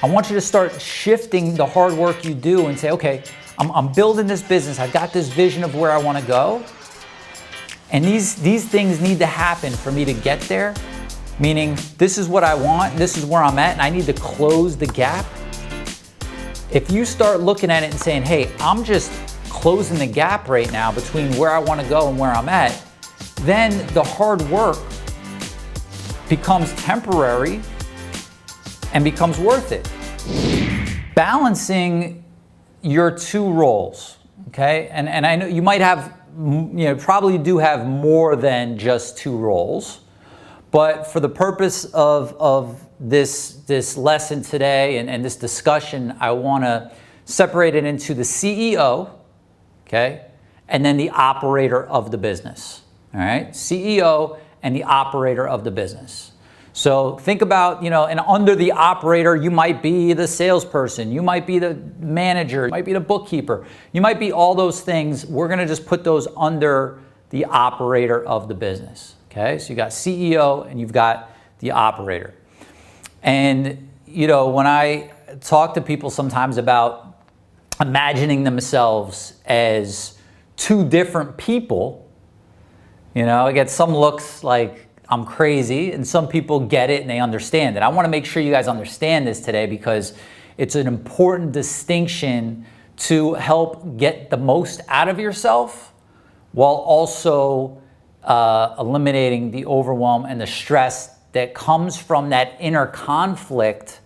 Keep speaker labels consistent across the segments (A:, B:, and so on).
A: I want you to start shifting the hard work you do and say, okay, I'm building this business. I've got this vision of where I want to go. And these things need to happen for me to get there. Meaning, this is what I want, this is where I'm at, and I need to close the gap. If you start looking at it and saying, hey, I'm just closing the gap right now between where I want to go and where I'm at, then the hard work becomes temporary and becomes worth it. Balancing your two roles, okay? And I know you might have, probably do have more than just two roles, but for the purpose of this lesson today and this discussion, I want to separate it into the CEO, okay, and then the operator of the business, all right? CEO and the operator of the business. So think about, and under the operator, you might be the salesperson, you might be the manager, you might be the bookkeeper, you might be all those things. We're going to just put those under the operator of the business, okay? So you got CEO and you've got the operator. And, when I talk to people sometimes about imagining themselves as two different people, I get some looks like I'm crazy, and some people get it and they understand it. I want to make sure you guys understand this today because it's an important distinction to help get the most out of yourself while also eliminating the overwhelm and the stress that comes from that inner conflict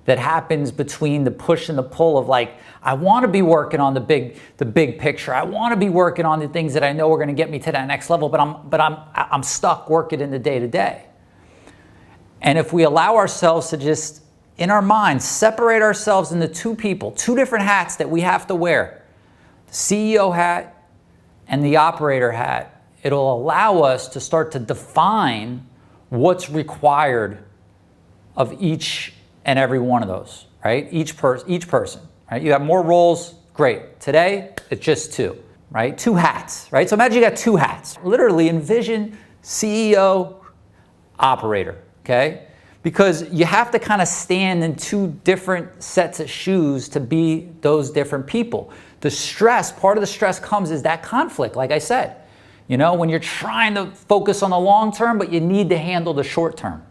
A: that happens between the push and the pull of like, I want to be working on the big picture. I want to be working on the things that I know are going to get me to that next level, but I'm stuck working in the day-to-day. And if we allow ourselves to just, in our minds, separate ourselves into two people, two different hats that we have to wear, the CEO hat and the operator hat, it'll allow us to start to define what's required of each and every one of those, right? Each person. Right? You have more roles, great. Today, it's just two, right? Two hats, right? So imagine you got two hats. Literally envision CEO, operator, okay? Because you have to kind of stand in two different sets of shoes to be those different people. The stress, part of the stress comes is that conflict, like I said. When you're trying to focus on the long term, but you need to handle the short term.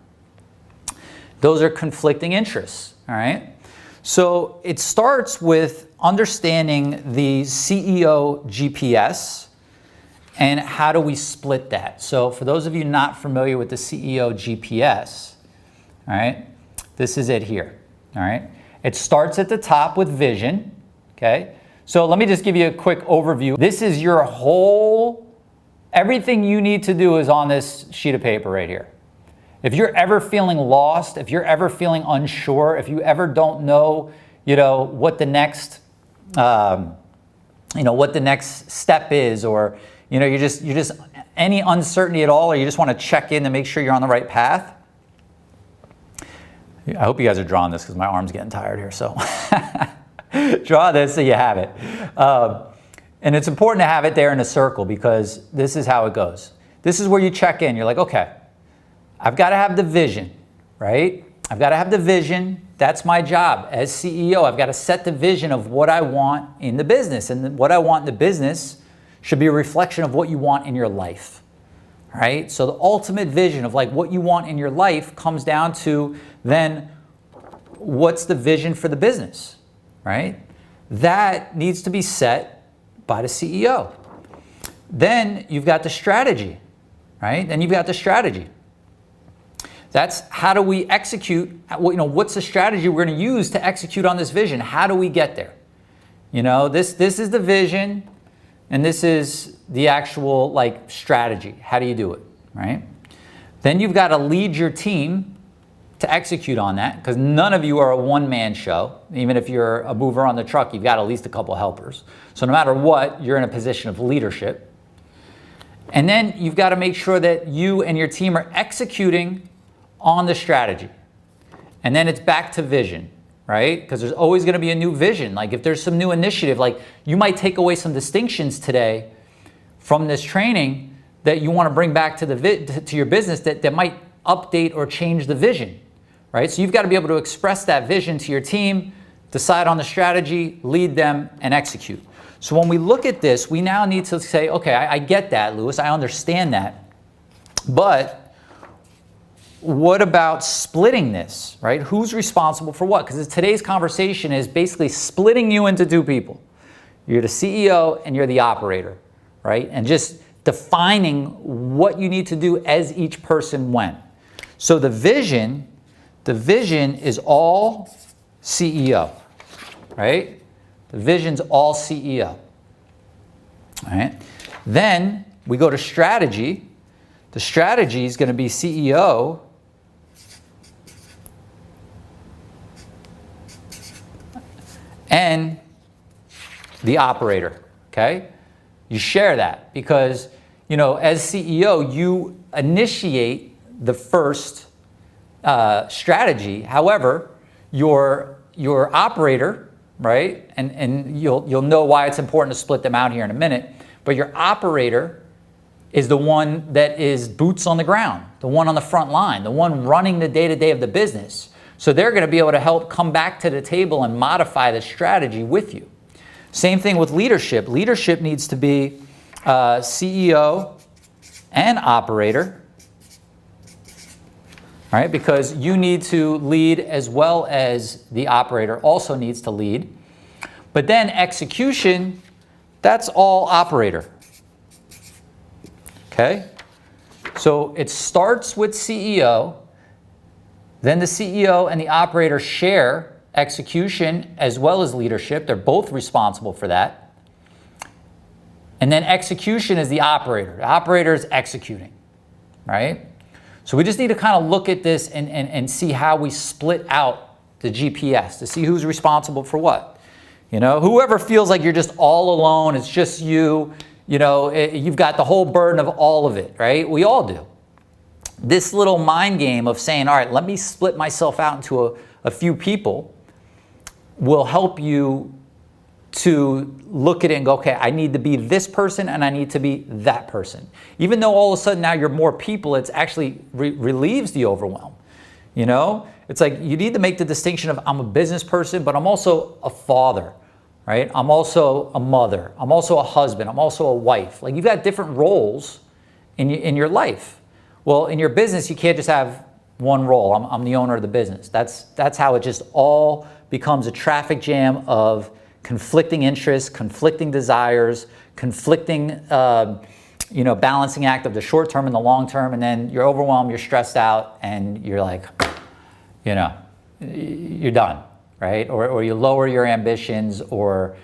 A: Those are conflicting interests, all right? So it starts with understanding the CEO GPS and how do we split that. So for those of you not familiar with the CEO GPS, all right, this is it here, all right? It starts at the top with vision, okay? So let me just give you a quick overview. This is your everything you need to do is on this sheet of paper right here. If you're ever feeling lost, if you're ever feeling unsure, if you ever don't know, what the next, what the next step is, or you're just any uncertainty at all, or you just want to check in to make sure you're on the right path. I hope you guys are drawing this because my arm's getting tired here. So draw this so you have it, and it's important to have it there in a circle because this is how it goes. This is where you check in. You're like, okay. I've got to have the vision, right? I've got to have the vision. That's my job as CEO. I've got to set the vision of what I want in the business. And what I want in the business should be a reflection of what you want in your life, right? So the ultimate vision of like what you want in your life comes down to then what's the vision for the business, right? That needs to be set by the CEO. Then you've got the strategy, right? Then you've got the strategy. That's how do we execute, what's the strategy we're going to use to execute on this vision? How do we get there? This is the vision and this is the actual strategy. How do you do it, right? Then you've got to lead your team to execute on that because none of you are a one-man show. Even if you're a mover on the truck, you've got at least a couple helpers. So no matter what, you're in a position of leadership. And then you've got to make sure that you and your team are executing on the strategy. And then it's back to vision, right? Because there's always going to be a new vision. Like if there's some new initiative, like you might take away some distinctions today from this training that you want to bring back to your business that might update or change the vision, right? So you've got to be able to express that vision to your team, decide on the strategy, lead them, and execute. So when we look at this, we now need to say, okay, I get that, Louis, I understand that, but what about splitting this, right? Who's responsible for what? Because today's conversation is basically splitting you into two people. You're the CEO and you're the operator, right? And just defining what you need to do as each person went. So the vision is all CEO, right? The vision's all CEO, all right? Then we go to strategy. The strategy is going to be CEO and the operator, okay? You share that because, you know, as CEO, you initiate the first strategy. However, your operator, right, and you'll know why it's important to split them out here in a minute, but your operator is the one that is boots on the ground, the one on the front line, the one running the day-to-day of the business. So they're going to be able to help come back to the table and modify the strategy with you. Same thing with leadership. Leadership needs to be CEO and operator, right? Because you need to lead as well as the operator also needs to lead. But then execution, that's all operator. Okay? So it starts with CEO, then the CEO and the operator share execution as well as leadership. They're both responsible for that. And then execution is the operator. The operator is executing, right? So we just need to kind of look at this and see how we split out the GPS to see who's responsible for what. You know, whoever feels like you're just all alone, it's just you, you know, you've got the whole burden of all of it, right? We all do. This little mind game of saying, all right, let me split myself out into a few people will help you to look at it and go, okay, I need to be this person and I need to be that person. Even though all of a sudden now you're more people, it's actually relieves the overwhelm. You know, it's like you need to make the distinction of I'm a business person, but I'm also a father, right? I'm also a mother. I'm also a husband. I'm also a wife. Like you've got different roles in your life. Well, in your business, you can't just have one role. I'm the owner of the business. That's how it just all becomes a traffic jam of conflicting interests, conflicting desires, conflicting, balancing act of the short term and the long term. And then you're overwhelmed, you're stressed out, and you're like, you're done, right? Or you lower your ambitions, or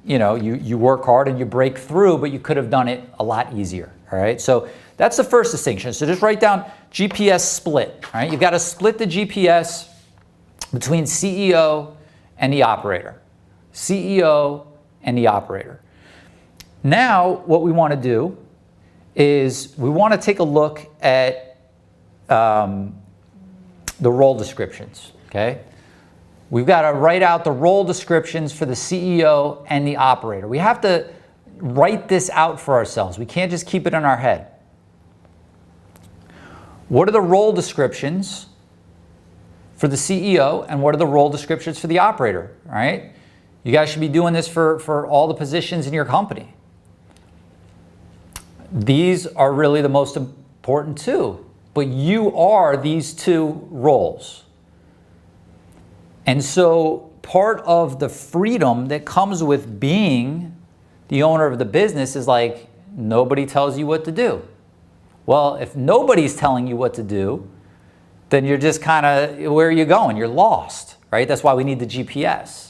A: you work hard and you break through, but you could have done it a lot easier. All right, so that's the first distinction. So just write down GPS split. All right, you've got to split the GPS between CEO and the operator. CEO and the operator. Now, what we want to do is we want to take a look at the role descriptions. Okay, we've got to write out the role descriptions for the CEO and the operator. We have to write this out for ourselves. We can't just keep it in our head. What are the role descriptions for the CEO and what are the role descriptions for the operator, all right? You guys should be doing this for all the positions in your company. These are really the most important too, but you are these two roles. And so part of the freedom that comes with being the owner of the business is like, nobody tells you what to do. Well, if nobody's telling you what to do, then you're just kind of, where are you going? You're lost, right? That's why we need the GPS.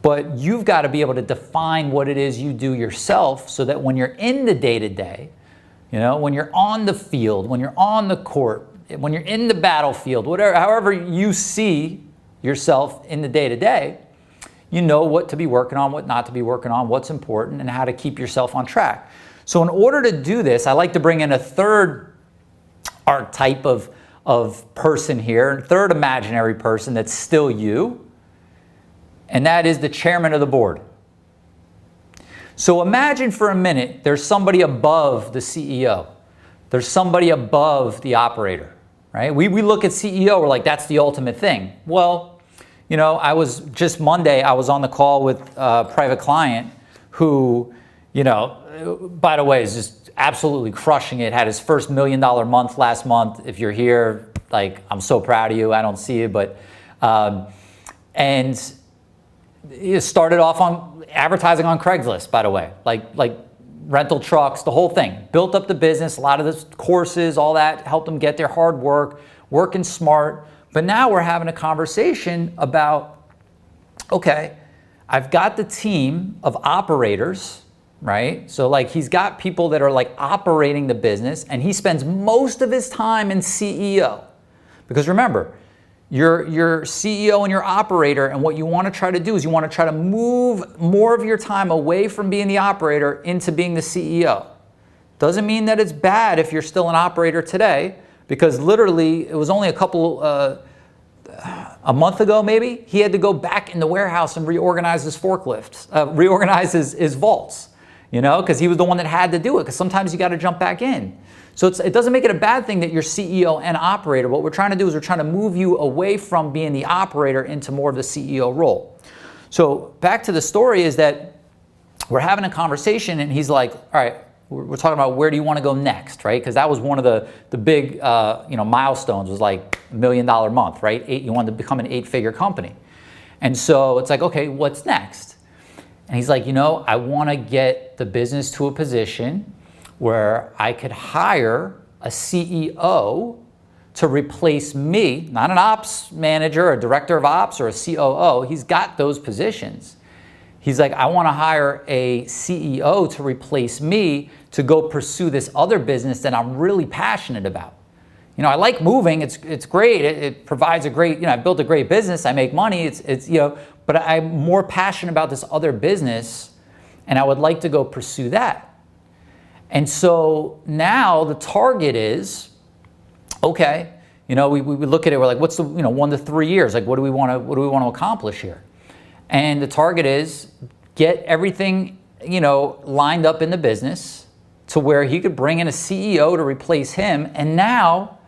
A: But you've got to be able to define what it is you do yourself so that when you're in the day-to-day, when you're on the field, when you're on the court, when you're in the battlefield, whatever, however you see yourself in the day-to-day, you know what to be working on, what not to be working on, what's important, and how to keep yourself on track. So in order to do this, I like to bring in a third archetype of person here, third imaginary person that's still you, and that is the chairman of the board. So imagine for a minute there's somebody above the CEO. There's somebody above the operator. right? We look at CEO, we're like, that's the ultimate thing. Well, you know, just Monday, I was on the call with a private client who, you know, by the way, is just absolutely crushing it. Had his first $1 million month last month. If you're here, like, I'm so proud of you. I don't see you, but, and he started off on advertising on Craigslist, by the way, like rental trucks, the whole thing. Built up the business, a lot of the courses, all that, helped them get their hard work, working smart. But now we're having a conversation about, okay, I've got the team of operators, right? So like he's got people that are like operating the business, and he spends most of his time in CEO. Because remember, you're CEO and you're operator, and what you want to try to do is you want to try to move more of your time away from being the operator into being the CEO. Doesn't mean that it's bad if you're still an operator today, because literally it was only a month ago maybe, he had to go back in the warehouse and reorganize his forklifts, reorganize his vaults, you know, because he was the one that had to do it, because sometimes you got to jump back in. So it doesn't make it a bad thing that you're CEO and operator. What we're trying to do is we're trying to move you away from being the operator into more of the CEO role. So back to the story is that we're having a conversation, and he's like, all right, we're talking about where do you want to go next, right? Because that was one of the big milestones, was like $1 million month, right? You wanted to become an 8-figure company. And so it's like, okay, what's next? And he's like, you know, I want to get the business to a position where I could hire a CEO to replace me, not an ops manager, a director of ops, or a COO. He's got those positions. He's like, I want to hire a CEO to replace me to go pursue this other business that I'm really passionate about. You know, I like moving. It's great. It provides a great, you know, I built a great business. I make money. It's you know, but I'm more passionate about this other business, and I would like to go pursue that. And so now the target is, okay, you know, we look at it, we're like, what's the, you know, 1 to 3 years? Like, what do we want to accomplish here? And the target is get everything, you know, lined up in the business to where he could bring in a CEO to replace him. And now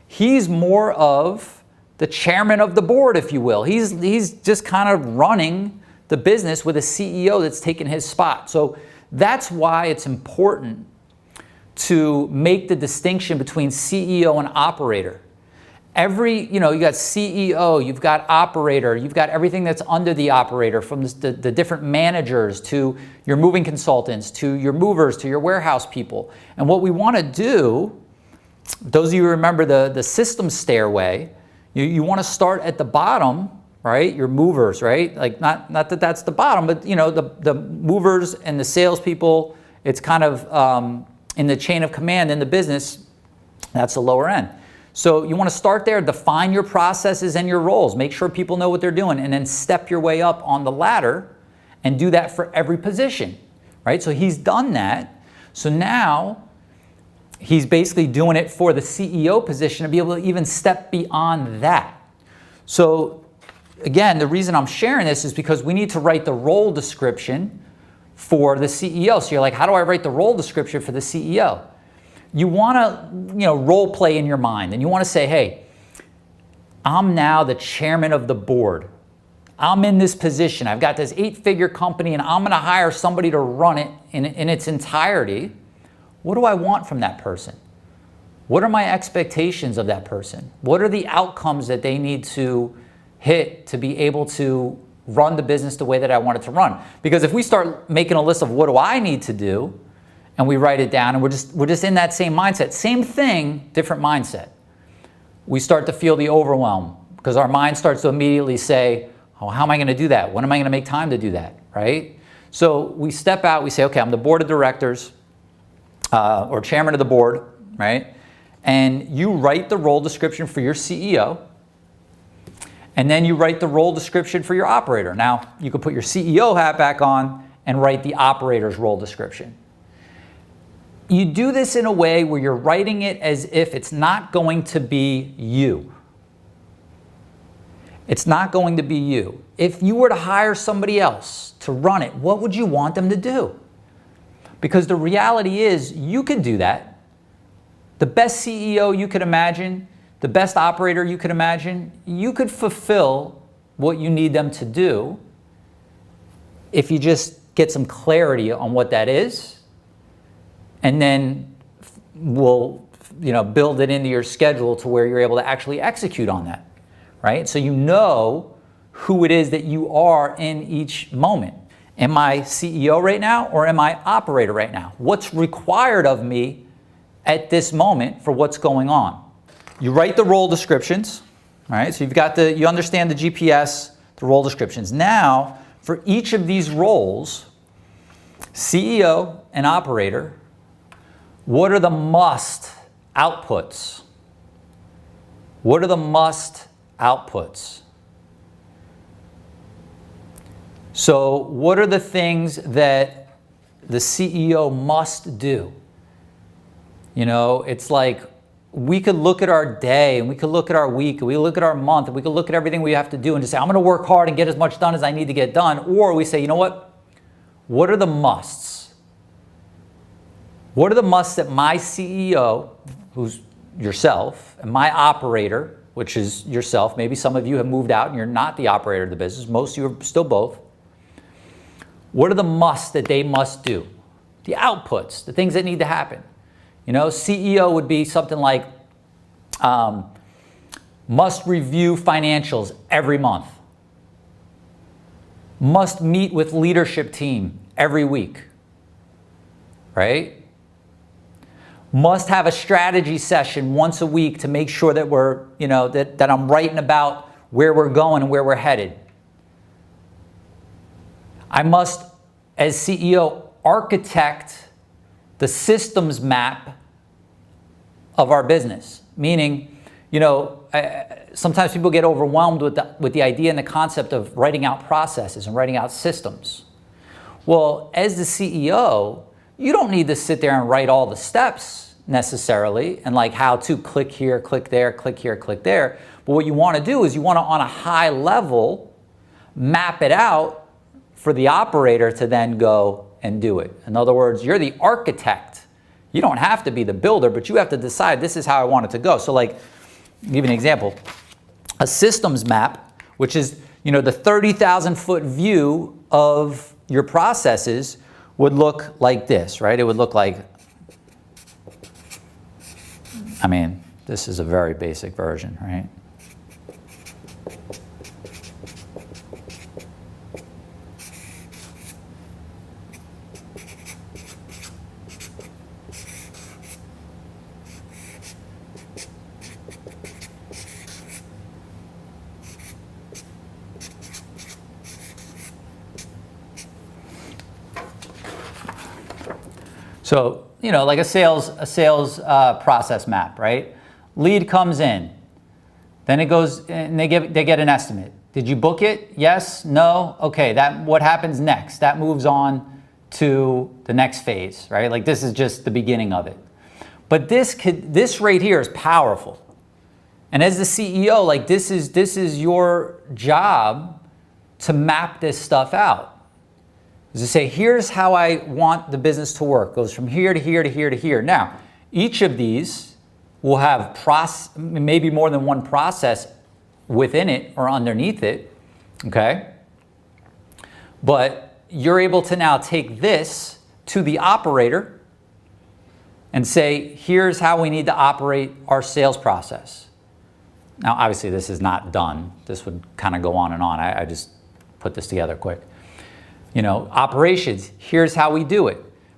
A: he's more of the chairman of the board, if you will. He's just kind of running the business with a CEO that's taken his spot. So that's why it's important to make the distinction between CEO and operator. You know, you got CEO, you've got operator, you've got everything that's under the operator, from the different managers to your moving consultants, to your movers, to your warehouse people. And what we want to do, those of you who remember the system stairway, you want to start at the bottom, right? Your movers, right? Like not that that's the bottom, but you know, the movers and the salespeople, it's kind of in the chain of command in the business, that's the lower end. So you want to start there, define your processes and your roles, make sure people know what they're doing, and then step your way up on the ladder and do that for every position, right? So he's done that. So now he's basically doing it for the CEO position to be able to even step beyond that. So again, the reason I'm sharing this is because we need to write the role description for the CEO. So you're like, how do I write the role description for the CEO? You want to, you know, role play in your mind, and you want to say, hey, I'm now the chairman of the board. I'm in this position. I've got this 8-figure company, and I'm going to hire somebody to run it in its entirety. What do I want from that person? What are my expectations of that person? What are the outcomes that they need to hit to be able to run the business the way that I want it to run? Because if we start making a list of what do I need to do, and we write it down, and we're just in that same mindset, same thing, different mindset, we start to feel the overwhelm, because our mind starts to immediately say, oh, how am I going to do that? When am I going to make time to do that, right? So we step out, we say, okay, I'm the board of directors, or chairman of the board, right? And you write the role description for your CEO, and then you write the role description for your operator. Now, you could put your CEO hat back on and write the operator's role description. You do this in a way where you're writing it as if it's not going to be you. It's not going to be you. If you were to hire somebody else to run it, what would you want them to do? Because the reality is, you could do that. The best CEO you could imagine, the best operator you could imagine, you could fulfill what you need them to do if you just get some clarity on what that is, and then we'll build it into your schedule to where you're able to actually execute on that, right? So you know who it is that you are in each moment. Am I CEO right now, or am I operator right now? What's required of me at this moment for what's going on? You write the role descriptions, all right? So you understand the GPS, the role descriptions. Now, for each of these roles, CEO and operator, what are the must outputs? What are the must outputs? So what are the things that the CEO must do? It's like we could look at our day, and we could look at our week, and we look at our month, and we could look at everything we have to do and just say, I'm going to work hard and get as much done as I need to get done. Or we say, you know what? What are the musts? What are the musts that my CEO, who's yourself, and my operator, which is yourself, maybe some of you have moved out and you're not the operator of the business, most of you are still both. What are the musts that they must do? The outputs, the things that need to happen. CEO would be something like must review financials every month. Must meet with leadership team every week, right? Must have a strategy session once a week to make sure that we're, that I'm writing about where we're going and where we're headed. I must, as CEO, architect the systems map of our business. Meaning, sometimes people get overwhelmed with the idea and the concept of writing out processes and writing out systems. Well, as the CEO, you don't need to sit there and write all the steps necessarily, and like how to click here, click there, click here, click there. But what you want to do is you want to, on a high level, map it out for the operator to then go and do it. In other words, you're the architect. You don't have to be the builder, but you have to decide this is how I want it to go. So like, I'll give you an example. A systems map, which is the 30,000 foot view of your processes, would look like this, right? It would look like, this is a very basic version, right? So, like a sales process map, right? Lead comes in, then it goes, and they get an estimate. Did you book it? Yes, no, okay. What happens next? That moves on to the next phase, right? Like this is just the beginning of it. But this right here is powerful. And as the CEO, like this is your job to map this stuff out. Is to say, here's how I want the business to work. It goes from here to here to here to here. Now, each of these will have maybe more than one process within it or underneath it, okay? But you're able to now take this to the operator and say, here's how we need to operate our sales process. Now, obviously, this is not done. This would kind of go on and on. I just put this together quick. Operations, here's how we do it,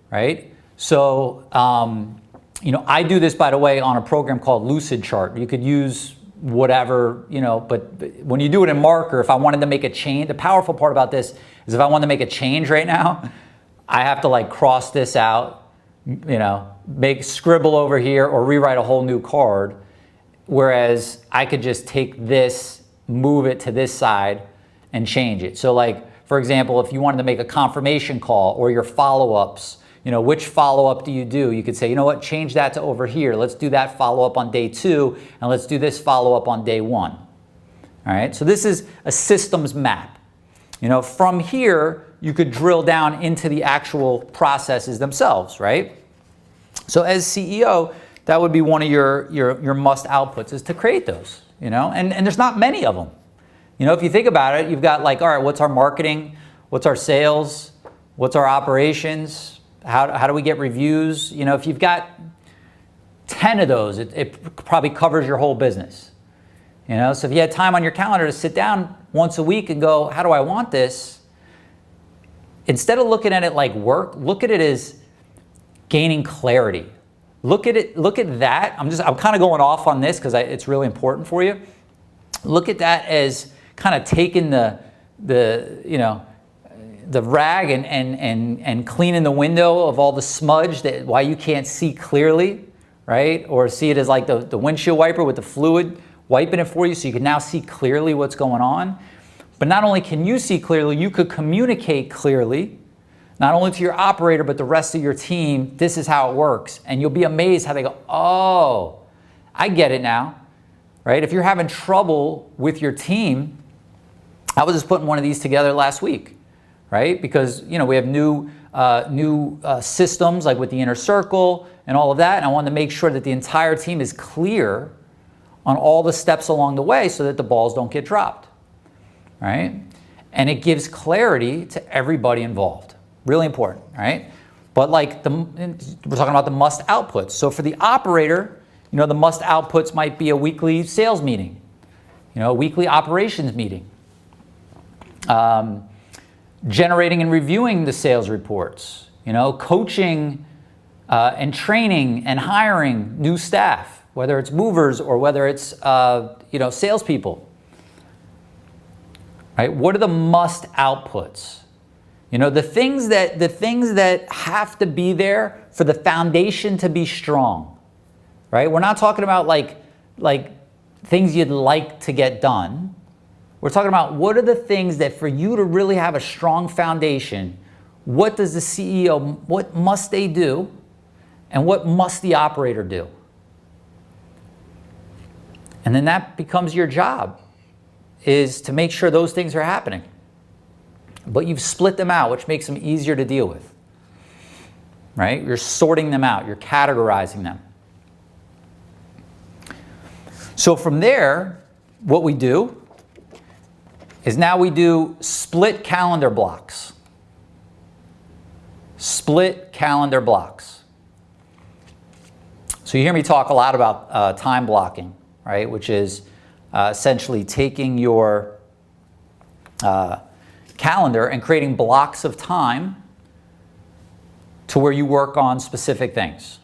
A: right? So, I do this, by the way, on a program called Lucid Chart. You could use whatever, but when you do it in marker, if I wanted to make a change, the powerful part about this is if I want to make a change right now, I have to like cross this out, scribble over here or rewrite a whole new card. Whereas I could just take this, move it to this side and change it. So like, for example, if you wanted to make a confirmation call or your follow-ups, which follow-up do? You could say, you know what, change that to over here. Let's do that follow-up on day 2, and let's do this follow-up on day 1. All right, so this is a systems map. From here, you could drill down into the actual processes themselves, right? So as CEO, that would be one of your must outputs, is to create those, you know, and there's not many of them. You know, if you think about it, you've got like, all right, what's our marketing? What's our sales? What's our operations? How do we get reviews? You know, if you've got 10 of those, it probably covers your whole business. You know, so if you had time on your calendar to sit down once a week and go, how do I want this? Instead of looking at it like work, look at it as gaining clarity. Look at that. I'm kind of going off on this because it's really important for you. Look at that as kind of taking the rag and cleaning the window of all the smudge that why you can't see clearly, right? Or see it as like the windshield wiper with the fluid wiping it for you so you can now see clearly what's going on. But not only can you see clearly, you could communicate clearly, not only to your operator, but the rest of your team. This is how it works. And you'll be amazed how they go, oh, I get it now, right? If you're having trouble with your team, I was just putting one of these together last week, right? Because, you know, we have new systems like with the inner circle and all of that. And I wanted to make sure that the entire team is clear on all the steps along the way so that the balls don't get dropped, right? And it gives clarity to everybody involved. Really important, right? But like we're talking about the must outputs. So for the operator, you know, the must outputs might be a weekly sales meeting, you know, a weekly operations meeting, generating and reviewing the sales reports, you know, coaching and training and hiring new staff, whether it's movers or whether it's you know, salespeople, right? What are the must outputs? You know, the things that have to be there for the foundation to be strong, right? We're not talking about like things you'd like to get done. We're talking about what are the things that for you to really have a strong foundation, what does the CEO, what must they do, and what must the operator do? And then that becomes your job, is to make sure those things are happening. But you've split them out, which makes them easier to deal with, right? You're sorting them out. You're categorizing them. So from there, what we do is now we do split calendar blocks. Split calendar blocks. So you hear me talk a lot about time blocking, right? Which is essentially taking your calendar and creating blocks of time to where you work on specific things,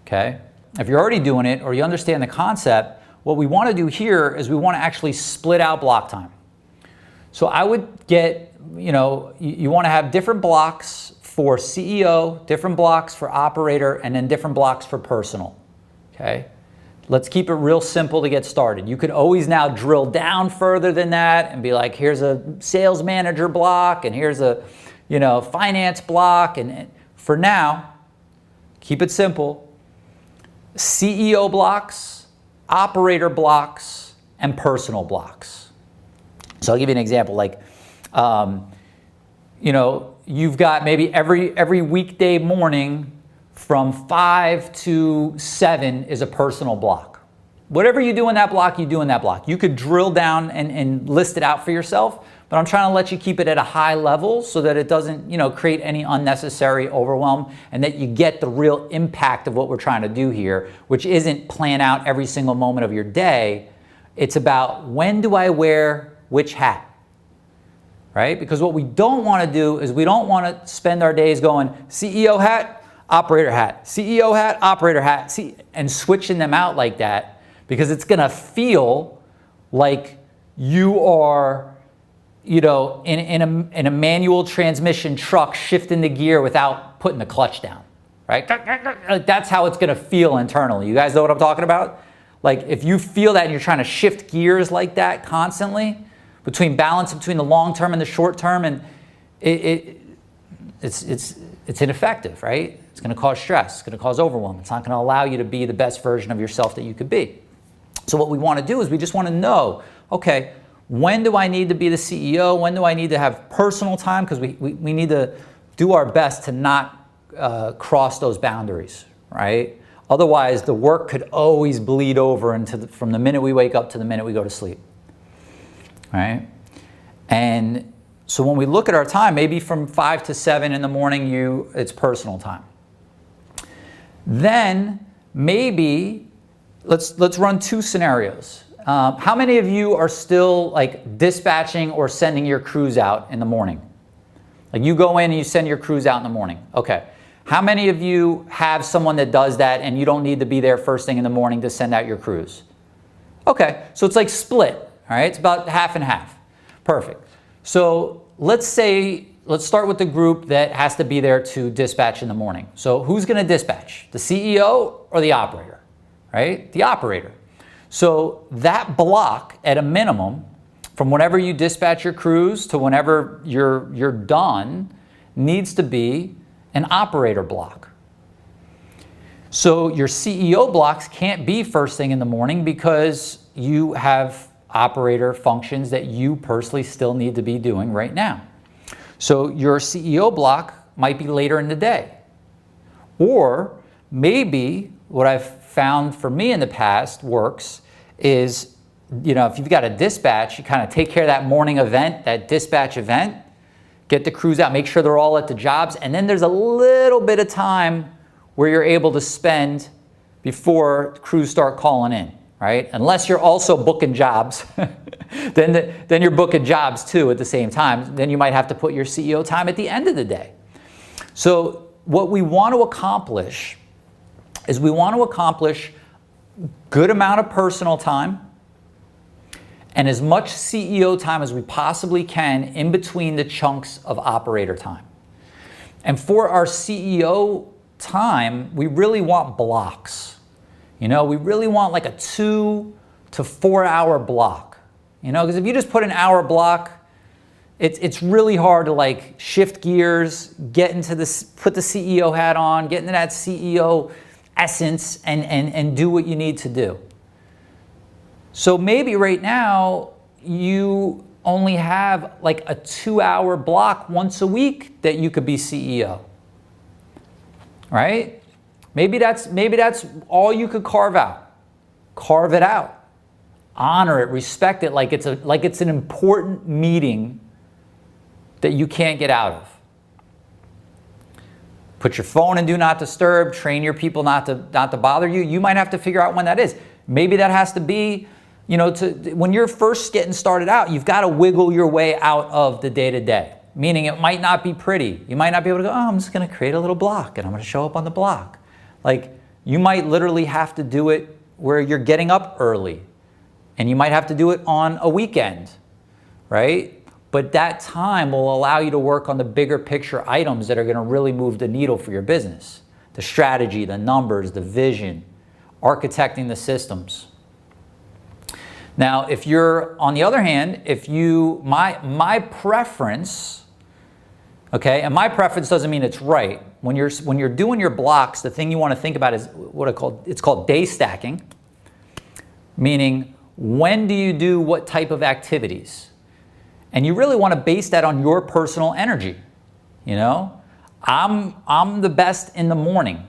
A: okay? If you're already doing it or you understand the concept, what we want to do here is we want to actually split out block time. So I would get, you know, you want to have different blocks for CEO, different blocks for operator, and then different blocks for personal, okay? Let's keep it real simple to get started. You could always now drill down further than that and be like, here's a sales manager block and here's a, you know, finance block. And for now, keep it simple. CEO blocks, operator blocks, and personal blocks. So I'll give you an example. Like, you know, you've got maybe every weekday morning from 5 to 7 is a personal block. Whatever you do in that block, you do in that block. You could drill down and list it out for yourself, but I'm trying to let you keep it at a high level so that it doesn't, you know, create any unnecessary overwhelm and that you get the real impact of what we're trying to do here, which isn't plan out every single moment of your day. It's about when do I wear which hat, right? Because what we don't want to do is we don't want to spend our days going CEO hat, operator hat, CEO hat, operator hat, and switching them out like that, because it's going to feel like you are, you know, in a manual transmission truck shifting the gear without putting the clutch down, right? That's how it's going to feel internally. You guys know what I'm talking about? Like if you feel that and you're trying to shift gears like that constantly, between balance between the long term and the short term, and it's ineffective, right? It's going to cause stress. It's going to cause overwhelm. It's not going to allow you to be the best version of yourself that you could be. So what we want to do is we just want to know, okay, when do I need to be the CEO? When do I need to have personal time? Because we need to do our best to not cross those boundaries, right? Otherwise, the work could always bleed over from the minute we wake up to the minute we go to sleep. Right? And so when we look at our time, maybe from 5 to 7 in the morning, it's personal time. Then maybe let's run 2 scenarios. How many of you are still like dispatching or sending your crews out in the morning? Like you go in and you send your crews out in the morning. Okay. How many of you have someone that does that and you don't need to be there first thing in the morning to send out your crews? Okay. So it's like split. All right. It's about half and half. Perfect. So let's start with the group that has to be there to dispatch in the morning. So who's going to dispatch? The CEO or the operator? Right? The operator. So that block at a minimum, from whenever you dispatch your crews to whenever you're done, needs to be an operator block. So your CEO blocks can't be first thing in the morning because you have operator functions that you personally still need to be doing right now. So your CEO block might be later in the day. Or maybe what I've found for me in the past works is, if you've got a dispatch, you kind of take care of that morning event, that dispatch event, get the crews out, make sure they're all at the jobs, and then there's a little bit of time where you're able to spend before crews start calling in, right? Unless you're also booking jobs, then you're booking jobs too at the same time. Then you might have to put your CEO time at the end of the day. So what we want to accomplish is good amount of personal time and as much CEO time as we possibly can in between the chunks of operator time. And for our CEO time, we really want blocks. We really want like a 2 to 4 hour block. Because if you just put an hour block, it's really hard to like shift gears, put the CEO hat on, get into that CEO essence and do what you need to do. So maybe right now you only have like a 2-hour block once a week that you could be CEO. Right? Maybe that's all you could carve out. Carve it out. Honor it, respect it like it's an important meeting that you can't get out of. Put your phone in do not disturb, train your people not to bother you. You might have to figure out when that is. Maybe that has to be, when you're first getting started out, you've got to wiggle your way out of the day-to-day. Meaning it might not be pretty. You might not be able to go, I'm just going to create a little block and I'm going to show up on the block. Like you might literally have to do it where you're getting up early and you might have to do it on a weekend, right? But that time will allow you to work on the bigger picture items that are going to really move the needle for your business. The strategy, the numbers, the vision, architecting the systems. Now, if you're, on the other hand, my preference, okay, and my preference doesn't mean it's right. When you're doing your blocks, the thing you want to think about is it's called day stacking, meaning when do you do what type of activities? And you really want to base that on your personal energy. I'm the best in the morning,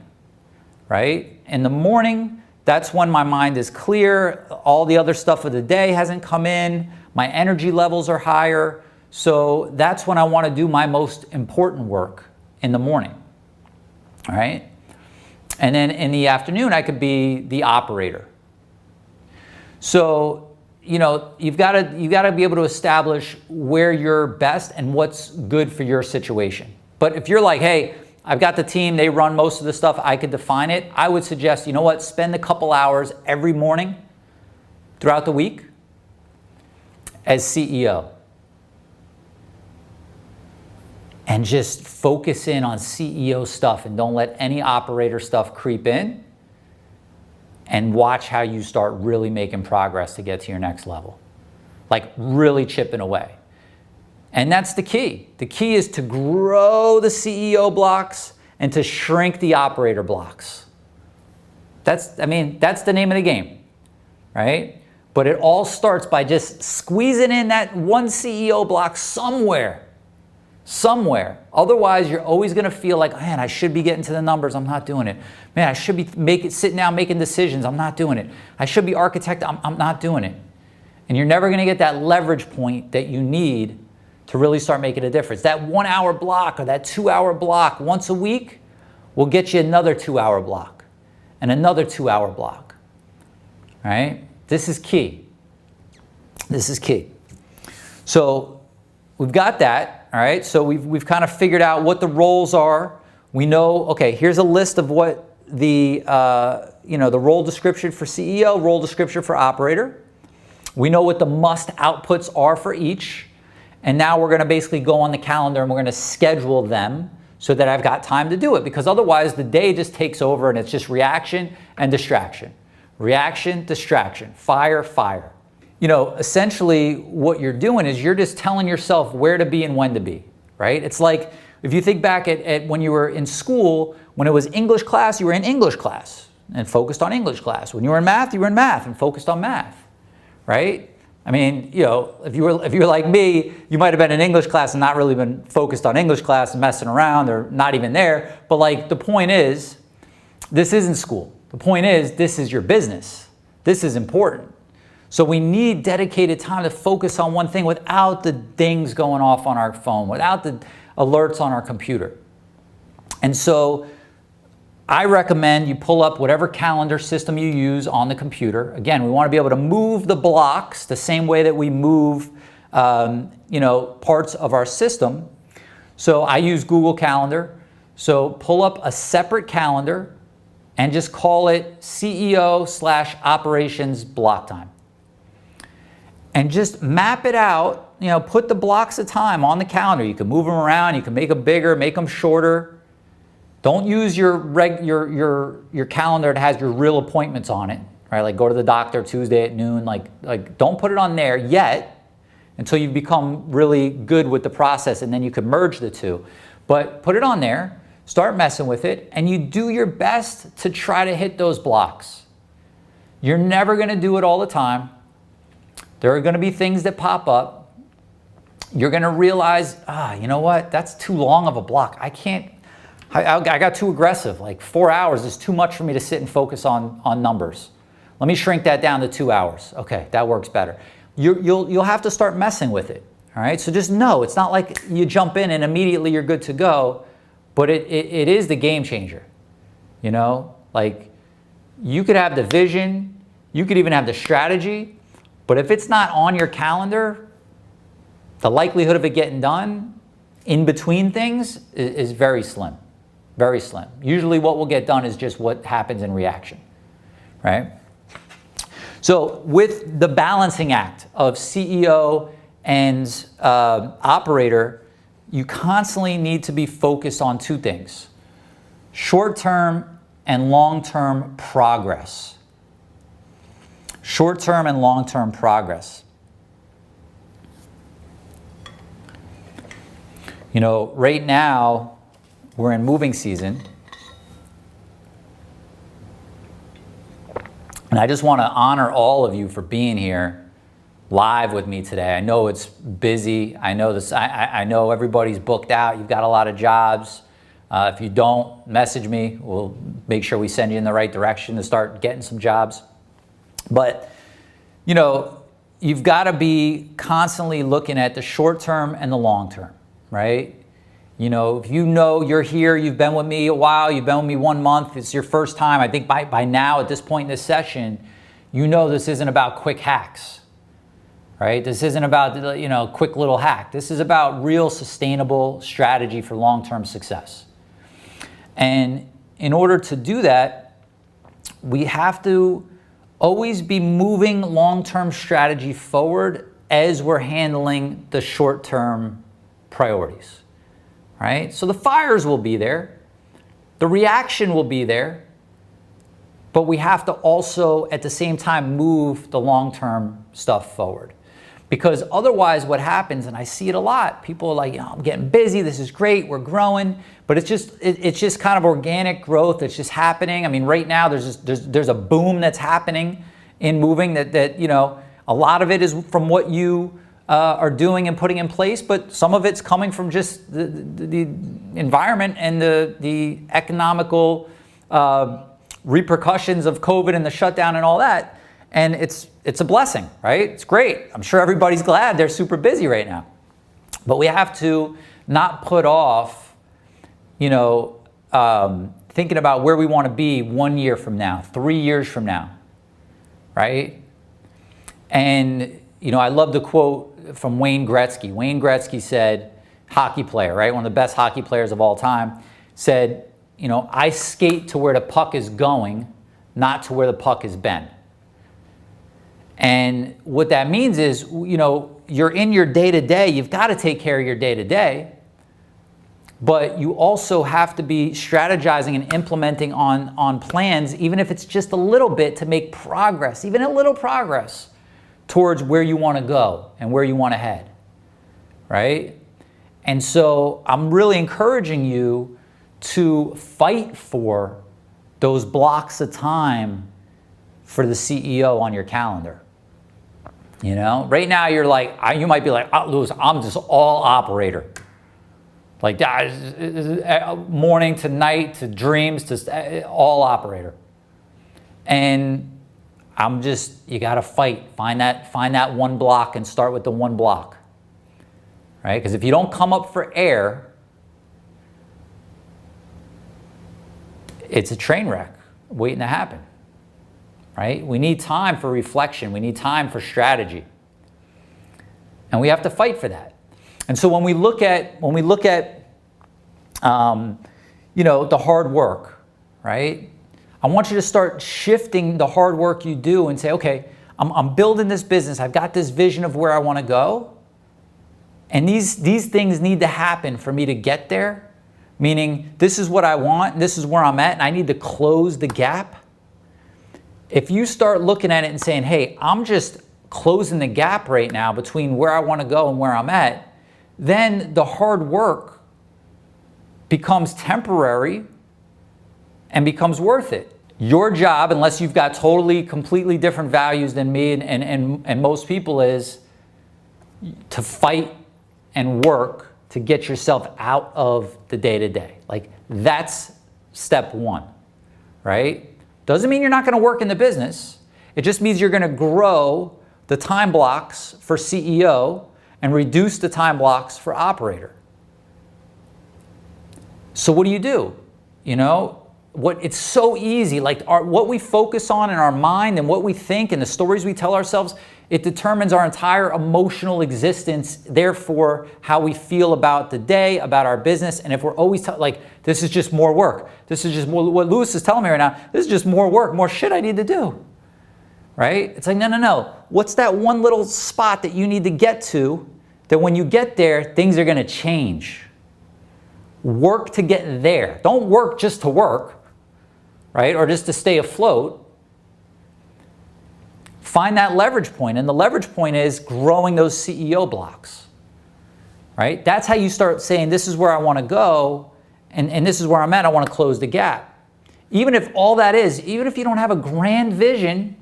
A: right? In the morning, that's when my mind is clear. All the other stuff of the day hasn't come in. My energy levels are higher. So that's when I want to do my most important work in the morning, all right? And then in the afternoon, I could be the operator. So, you've got to be able to establish where you're best and what's good for your situation. But if you're like, hey, I've got the team, they run most of the stuff, I could define it, I would suggest, spend a couple hours every morning throughout the week as CEO. And just focus in on CEO stuff and don't let any operator stuff creep in. And watch how you start really making progress to get to your next level. Like really chipping away. And that's the key. The key is to grow the CEO blocks and to shrink the operator blocks. That's the name of the game, right? But it all starts by just squeezing in that one CEO block somewhere somewhere. Otherwise, you're always going to feel like, man, I should be getting to the numbers. I'm not doing it. Man, I should be sitting down making decisions. I'm not doing it. I should be architect. I'm not doing it. And you're never going to get that leverage point that you need to really start making a difference. That 1 hour block or that 2 hour block once a week will get you another 2 hour block and another 2 hour block. All right? This is key. This is key. So we've got that. All right? So we've kind of figured out what the roles are. We know, okay, here's a list of what the role description for CEO, role description for operator. We know what the must outputs are for each. And now we're going to basically go on the calendar and we're going to schedule them so that I've got time to do it, because otherwise the day just takes over and it's just reaction and distraction. Reaction, distraction, fire, fire. You know, essentially what you're doing is you're just telling yourself where to be and when to be, right? It's like if you think back at when you were in school, when it was English class, you were in English class and focused on English class. When you were in math, you were in math and focused on math, right? I mean, you know, if you were like me, you might have been in English class and not really been focused on English class and messing around or not even there. But like the point is, this isn't school. The point is, this is your business. This is important. So we need dedicated time to focus on one thing without the dings going off on our phone, without the alerts on our computer. And so I recommend you pull up whatever calendar system you use on the computer. Again, we want to be able to move the blocks the same way that we move parts of our system. So I use Google Calendar. So pull up a separate calendar and just call it CEO/operations block time. And just map it out, put the blocks of time on the calendar. You can move them around, you can make them bigger, make them shorter. Don't use your calendar that has your real appointments on it, right? Like go to the doctor Tuesday at noon. Like don't put it on there yet until you become really good with the process, and then you can merge the two. But put it on there, start messing with it, and you do your best to try to hit those blocks. You're never going to do it all the time. There are going to be things that pop up. You're going to realize, you know what? That's too long of a block. I got too aggressive. Like 4 hours is too much for me to sit and focus on numbers. Let me shrink that down to 2 hours. Okay, that works better. You'll have to start messing with it. All right, so just know it's not like you jump in and immediately you're good to go, but it is the game changer. Like you could have the vision, you could even have the strategy, but if it's not on your calendar, the likelihood of it getting done in between things is very slim. Very slim. Usually what will get done is just what happens in reaction, right? So with the balancing act of CEO and operator, you constantly need to be focused on two things: short-term and long-term progress. Short-term and long-term progress. Right now, we're in moving season. And I just want to honor all of you for being here live with me today. I know it's busy. I know this. I know everybody's booked out. You've got a lot of jobs. If you don't, message me. We'll make sure we send you in the right direction to start getting some jobs. But, you've got to be constantly looking at the short term and the long term, right? If you're here, you've been with me a while, you've been with me 1 month, it's your first time. I think by now, at this point in this session, this isn't about quick hacks, right? This isn't about, quick little hack. This is about real sustainable strategy for long-term success. And in order to do that, we have to always be moving long-term strategy forward as we're handling the short-term priorities, right? So the fires will be there, the reaction will be there, but we have to also at the same time move the long-term stuff forward. Because otherwise what happens, and I see it a lot, people are like, I'm getting busy, this is great, we're growing, but it's just kind of organic growth. It's just happening. I mean, right now there's a boom that's happening in moving that a lot of it is from what you are doing and putting in place, but some of it's coming from just the environment and the economical repercussions of COVID and the shutdown and all that. And it's a blessing, right? It's great. I'm sure everybody's glad they're super busy right now. But we have to not put off, thinking about where we want to be 1 year from now, 3 years from now, right? And, I love the quote from Wayne Gretzky. Wayne Gretzky said, hockey player, right? One of the best hockey players of all time, said, I skate to where the puck is going, not to where the puck has been. And what that means is, you're in your day-to-day, you've got to take care of your day-to-day, but you also have to be strategizing and implementing on plans, even if it's just a little bit, to make progress, even a little progress towards where you want to go and where you want to head, right? And so I'm really encouraging you to fight for those blocks of time for the CEO on your calendar. Right now you're like, you might be like, oh, Louis, I'm just all operator. Like morning to night to dreams to all operator. And you got to fight. Find that one block and start with the one block, right? Because if you don't come up for air, it's a train wreck waiting to happen, right? We need time for reflection. We need time for strategy. And we have to fight for that. And so when we look at the hard work, right? I want you to start shifting the hard work you do and say, okay, I'm building this business. I've got this vision of where I want to go. And these things need to happen for me to get there. Meaning, this is what I want, and this is where I'm at, and I need to close the gap. If you start looking at it and saying, hey, I'm just closing the gap right now between where I want to go and where I'm at, then the hard work becomes temporary and becomes worth it. Your job, unless you've got completely different values than me and most people, is to fight and work to get yourself out of the day-to-day. Like, that's step one, right? Doesn't mean you're not going to work in the business. It just means you're going to grow the time blocks for CEO and reduce the time blocks for operator. So what do? It's so easy. Like what we focus on in our mind and what we think and the stories we tell ourselves, it determines our entire emotional existence, therefore how we feel about the day, about our business. And if we're always this is just more work. This is just more, what Louis is telling me right now, this is just more work, more shit I need to do, right? It's like, no. What's that one little spot that you need to get to that when you get there, things are going to change? Work to get there. Don't work just to work, right? Or just to stay afloat. Find that leverage point, and the leverage point is growing those CEO blocks, right? That's how you start saying, this is where I want to go, and this is where I'm at, I want to close the gap. Even if all that is, even if you don't have a grand vision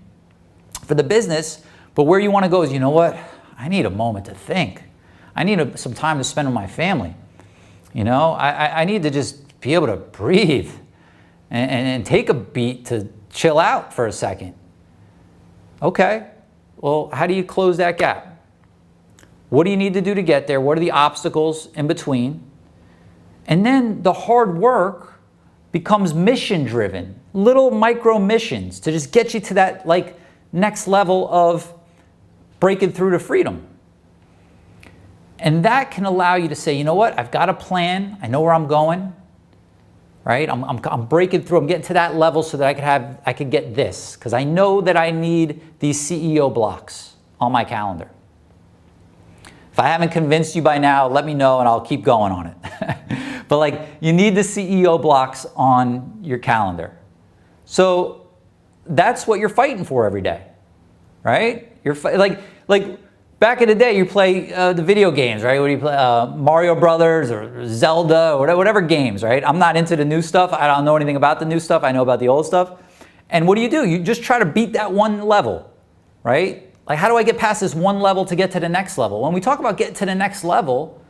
A: for the business, but where you want to go is, you know what? I need a moment to think. I need some time to spend with my family. I need to just be able to breathe and take a beat to chill out for a second. Okay, well, how do you close that gap? What do you need to do to get there? What are the obstacles in between? And then the hard work becomes mission-driven, little micro missions to just get you to that next level of breaking through to freedom. And that can allow you to say, you know what, I've got a plan, I know where I'm going, right? I'm breaking through, I'm getting to that level so that I could get this, because I know that I need these CEO blocks on my calendar. If I haven't convinced you by now, let me know and I'll keep going on it. But you need the CEO blocks on your calendar. So that's what you're fighting for every day, right? You're back in the day, you play the video games, right? What do you play? Mario Brothers or Zelda or whatever games, right? I'm not into the new stuff. I don't know anything about the new stuff. I know about the old stuff. And what do? You just try to beat that one level, right? Like, how do I get past this one level to get to the next level? When we talk about getting to the next level,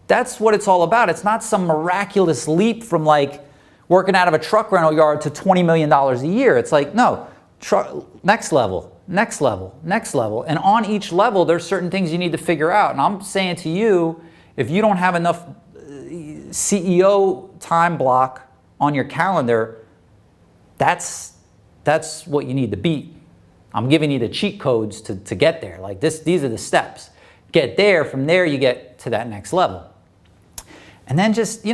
A: that's what it's all about. It's not some miraculous leap from like working out of a truck rental yard to $20 million a year. It's like, no, next level, next level, next level. And on each level, there's certain things you need to figure out. And I'm saying to you, if you don't have enough CEO time block on your calendar, that's what you need to beat. I'm giving you the cheat codes to get there. Like these are the steps. Get there, from there you get to that next level. And then just, you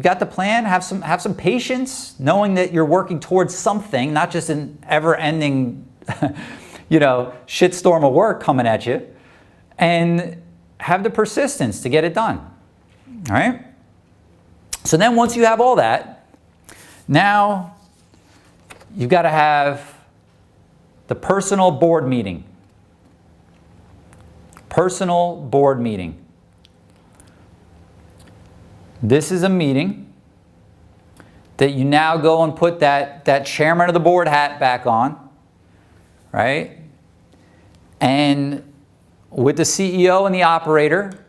A: got the plan, have some patience, knowing that you're working towards something, not just an ever-ending, shitstorm of work coming at you, and have the persistence to get it done. All right? So then once you have all that, now you've got to have the personal board meeting. Personal board meeting. This is a meeting that you now go and put that chairman of the board hat back on, right? And with the CEO and the operator,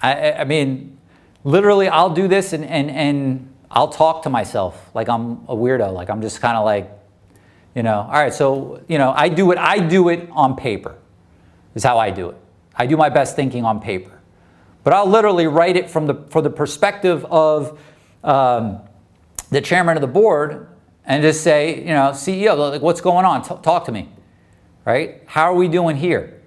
A: I mean, literally I'll do this and I'll talk to myself like I'm a weirdo. Like I'm just kind of like, all right, so, I do it on paper is how I do it. I do my best thinking on paper. But I'll literally write it for the perspective of the chairman of the board and just say, CEO, like, what's going on? Talk to me, right? How are we doing here?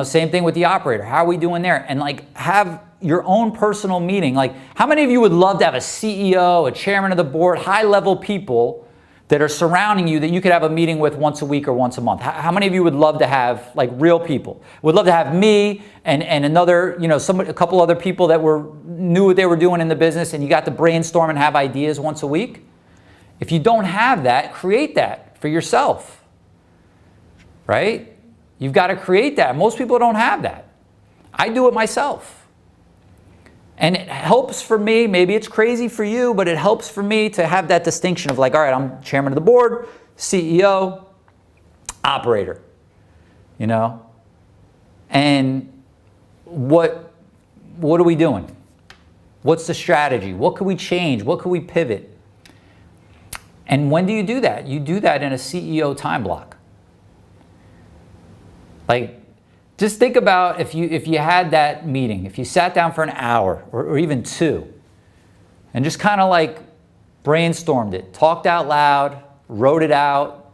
A: Same thing with the operator. How are we doing there? And like have your own personal meeting. Like how many of you would love to have a CEO, a chairman of the board, high-level people that are surrounding you that you could have a meeting with once a week or once a month? How many of you would love to have like real people? Would love to have me and another, a couple other people that knew what they were doing in the business, and you got to brainstorm and have ideas once a week? If you don't have that, create that for yourself, right? You've got to create that. Most people don't have that. I do it myself. And it helps for me, maybe it's crazy for you, but it helps for me to have that distinction of like, all right, I'm chairman of the board, CEO, operator, and what are we doing? What's the strategy? What could we change? What could we pivot? And when do you do that? You do that in a CEO time block. Like, just think about if you had that meeting, if you sat down for an hour or even 2 and just kind of like brainstormed it, talked out loud, wrote it out,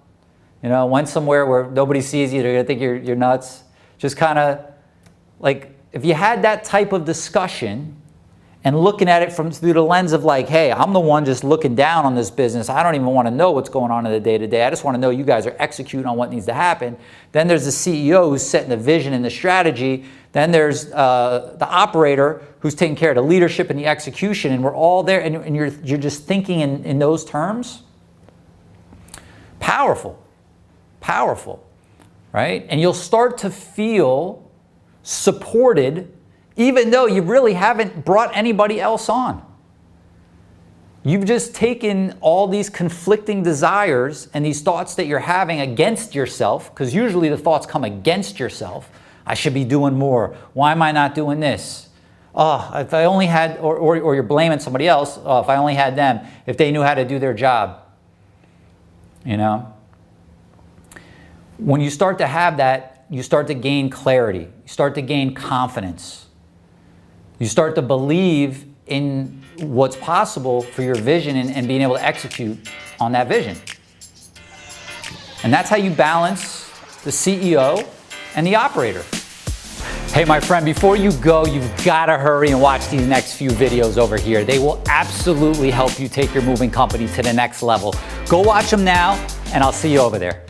A: went somewhere where nobody sees you, they're going to think you're nuts. Just kind of like, if you had that type of discussion and looking at it through the lens of like, hey, I'm the one just looking down on this business. I don't even want to know what's going on in the day-to-day. I just want to know you guys are executing on what needs to happen. Then there's the CEO who's setting the vision and the strategy. Then there's the operator who's taking care of the leadership and the execution. And we're all there, and you're just thinking in those terms. Powerful, right? And you'll start to feel supported even though you really haven't brought anybody else on. You've just taken all these conflicting desires and these thoughts that you're having against yourself, because usually the thoughts come against yourself. I should be doing more. Why am I not doing this? Oh, if I only had, or you're blaming somebody else. Oh, if I only had them, if they knew how to do their job. When you start to have that, you start to gain clarity. You start to gain confidence. You start to believe in what's possible for your vision and being able to execute on that vision. And that's how you balance the CEO and the operator. Hey, my friend, before you go, you've got to hurry and watch these next few videos over here. They will absolutely help you take your moving company to the next level. Go watch them now, and I'll see you over there.